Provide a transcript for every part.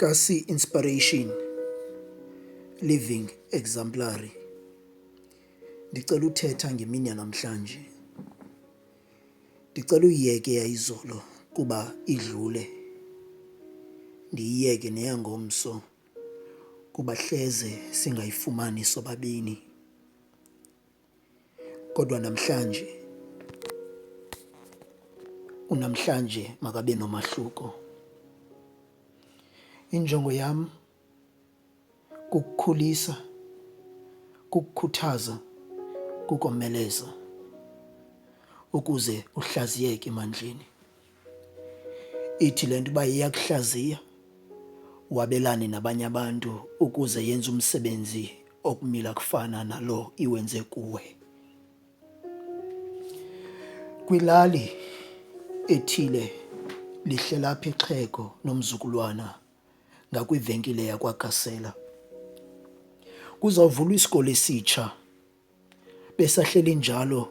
Kasi Inspiration Living Exemplary. Ndicela uthetha ngemini yanamhlanje. Ndicela uyiyeke yayizolo kuba idlule. Ndiyiyeke neyangomso kuba hleze singayifumani sobabini. Kodwa namhlanje unamhlanje makabe nomahluko. Injongo yam kukukhulisa, kukukhuthaza, kukomeleza ukuze uhlaziyeke emandleni. Ithi le nto uba iyakuhlaziya wabelane nabanye abantu ukuze yenze umsebenzi okumila kufana nalo iwenze kuwe. Kwilali ethile lihlela apha ixhego nomzukulwana ngakwivenkile yakwaGasela. Kuzawuvulwa isikolo esitsha, besahleli njalo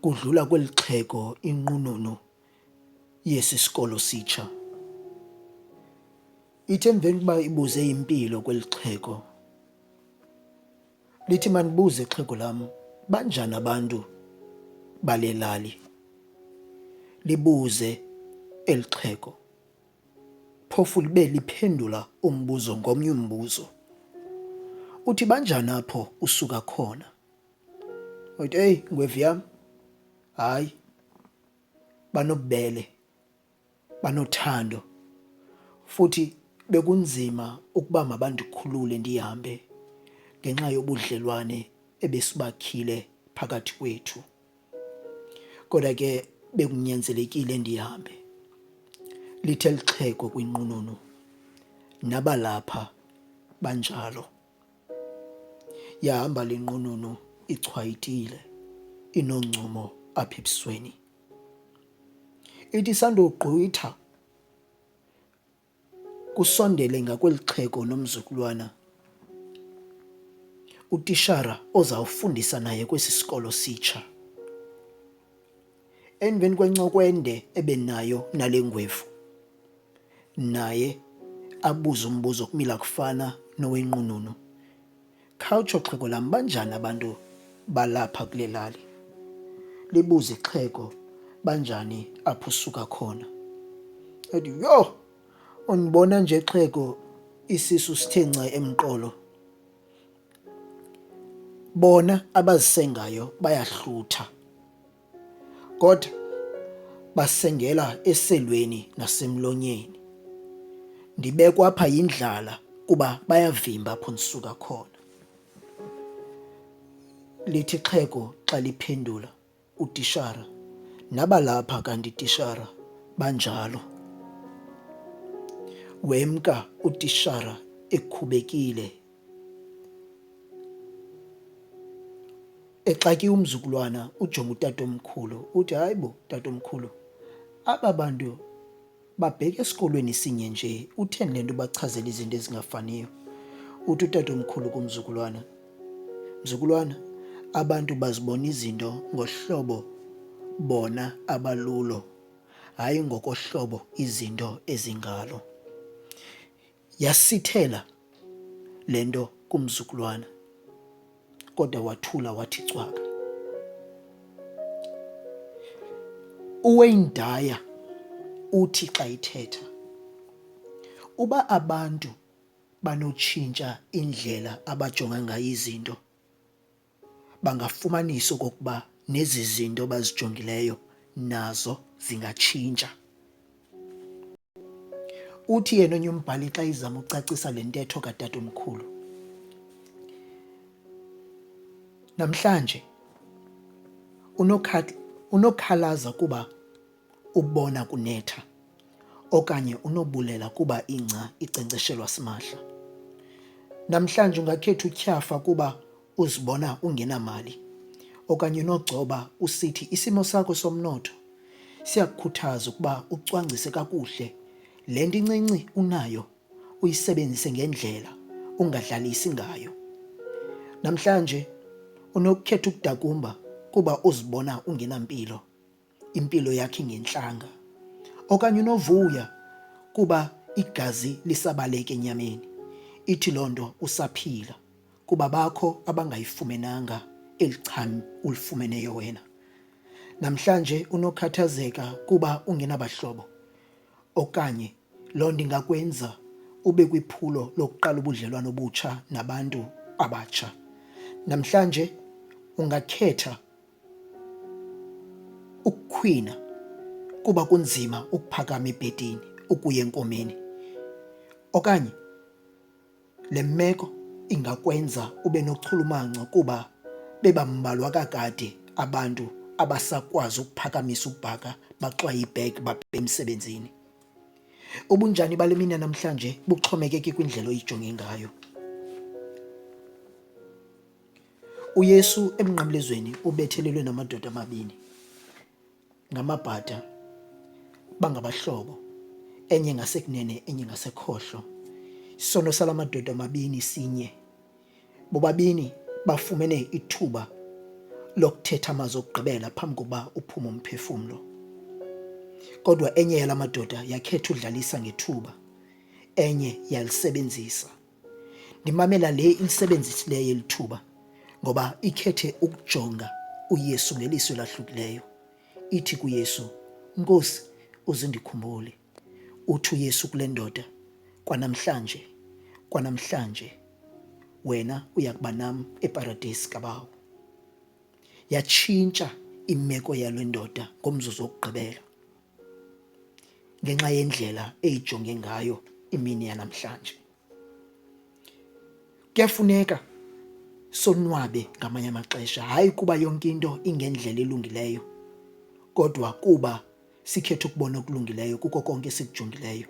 kudlula kweli xhego inqununu yesi sikolo sitsha. Ithi emveni kuba ibuze impilo kweli xhego, lithi mandibuze xhego lam, banjani abantu bale lali? Libuze eli xhego, phofu libe liphendula umbuzo ngomnye umbuzo. Uthi banjani apho usuka khona? Uthi eyi ngwevu yam, hayi, banobubele, banothando, futhi bekunzima ukuba mabandikhulule ndihambe ngenxa yobudlelwane ebesibakhile phakathi kwethu. Kodwa ke bekunyanzelekile ndihambe. Lithe eli xhego kwinqununu, nabalapha banjalo. Yahamba le nqununu ichwayitile, inoncumo apha ebusweni. Ithi sandogqitha kusondele ngakweli xhego nomzukulwana, utishara ozawufundisa naye kwesi sikolo sitsha. Emveni kwencoko ende ebenayo nale ngwevu, naye abuze umbuzo okumila kufana nowenqununu. Khawutsho xhego lam, banjani abantu balapha kule lali? Libuze ixhego, banjani apho usuka khona? Athi, yho, undibona nje xhego isisu sithe nca emqolo. Bona abazisengayo bayahlutha, kodwa basengela eselweni nasemlonyeni. Ndibekwa apha yindlala kuba bayavimba apho ndisuka khona. Lithi ixhego xa liphendula utishara, nabalapha kanti tishara banjalo. Wemka utishara ekhubekile, exakiwe umzukulwana, ujonga utatomkhulu uthi, hayi bo tatomkhulu, aba bantu babheka esikolweni sinye nje, utheni le nto bachazela izinto ezingafaniyo? Uthi utatomkhulu kumzukulwana, mzukulwana, abantu bazibona izinto ngohlobo bona abalulo, hayi ngokohlobo izinto ezingalo. Yasithela le nto kumzukulwana, kodwa wathula wathi cwaka. uWayne Dyer uthi xa ithetha, uba abantu banotshintsha indlela abajonga ngayo izinto, bangafumanisa okokuba nezi zinto bazijongileyo nazo zingatshintsha. Uthi yena onye umbhali xa izama ucacisa le ntetho katatomkhulu, namhlanje unokhalaza kuba ubona kunetha, okanye unobulela kuba ingca inkcenkceshelwa simahla. Namhlanje ungakhetha utyhafa kuba uzibona ungenamali, okanye unogcoba usithi isimo sakho somnotho siyakukhuthaza ukuba ucwangcise kakuhle, le nto incinci unayo uyisebenzise ngendlela, ungadlalisi ngayo. Namhlanje unokukhetha ukudakumba kuba uzibona ungenampilo, impilo yakho ingentlanga, okanye unovuya kuba igazi lisabaleke enyameni, ithi loo nto usaphila, kuba bakho abangayifumenanga elicham ulifumeneyo wena. Namhlanje unokhathazeka kuba ungenabahlobo, okanye loo nto ingakwenza ube kwiphulo lokuqala ubudlelwano obutsha nabantu abatsha. Namhlanje ungakhetha ukukhwina kuba kunzima ukuphakama ebhedini ukuya enkomeni, okanye le meko ingakwenza ube nochulumanco kuba bebambalwa kakade abantu abasakwazi ukuphakamisa ukubhaka baxwaye ibhegi babheke emsebenzini. Ubunjani bale mini namhlanje buxhomekeke kwindlela oyijonge ngayo. uYesu emnqamlezweni ubethelelwe namadoda amabini ngamabhada, bangabahlobo, enye ngasekunene enye ngasekhohlo. Isono sala madoda amabini sinye, bobabini bafumene ithuba lokuthetha amazwi okugqibela phambi kokuba uphume umphefumlo. Kodwa enye yala madoda yakhetha udlalisa ngethuba, enye yalisebenzisa. Ndimamela le ilisebenzisileyo elithuba ngoba ikhethe ukujonga uYesu ngeliso elahlukileyo. Ithi kuYesu, Nkosi, uzindikhumbule. Uthi uYesu kule ndoda, kwanamhlanje wena uya kuba nam eparadesi kaBawo. Yatshintsha imeko yale ndoda ngomzuzu wokugqibela ngenxa yendlela eyijonge ngayo imini yanamhlanje. Kuyafuneka sonwabe ngamanye amaxesha, hayi kuba yonke into ingendlela elungileyo, kodwa kuba sikhetha ukubona okulungileyo kuko konke esikujongileyo.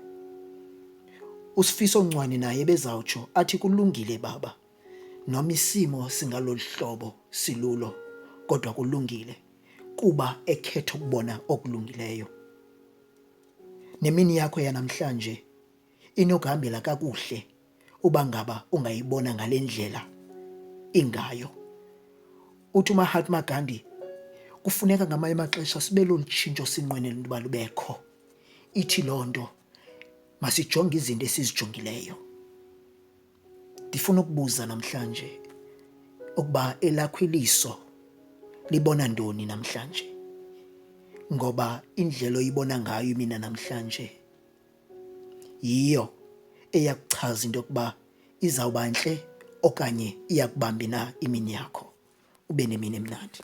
uSifiso Ncwane naye bezawutsho athi, kulungile baba, noma isimo singalolu hlobo silulo, kodwa kulungile kuba ekhetha ukubona okulungileyo. Nemini yakho yanamhlanje inokuhambela kakuhle uba ngaba ungayibona ngale ndlela ingayo. Uthi uMahatma Gandhi, kufuneka ngamanye amaxesha sibe lolu tshintsho sinqwenela uba lubekho. Ithi loo nto masijonge izinto esizijongileyo. Ndifuna ukubuza namhlanje ukuba elakho iliso libona ntoni namhlanje, ngoba indlela oyibona ngayo imina namhlanje yiyo eyakuchaza into yokuba izawuba ntle okanye iyakubamba na imini yakho. Ube nemini emnandi.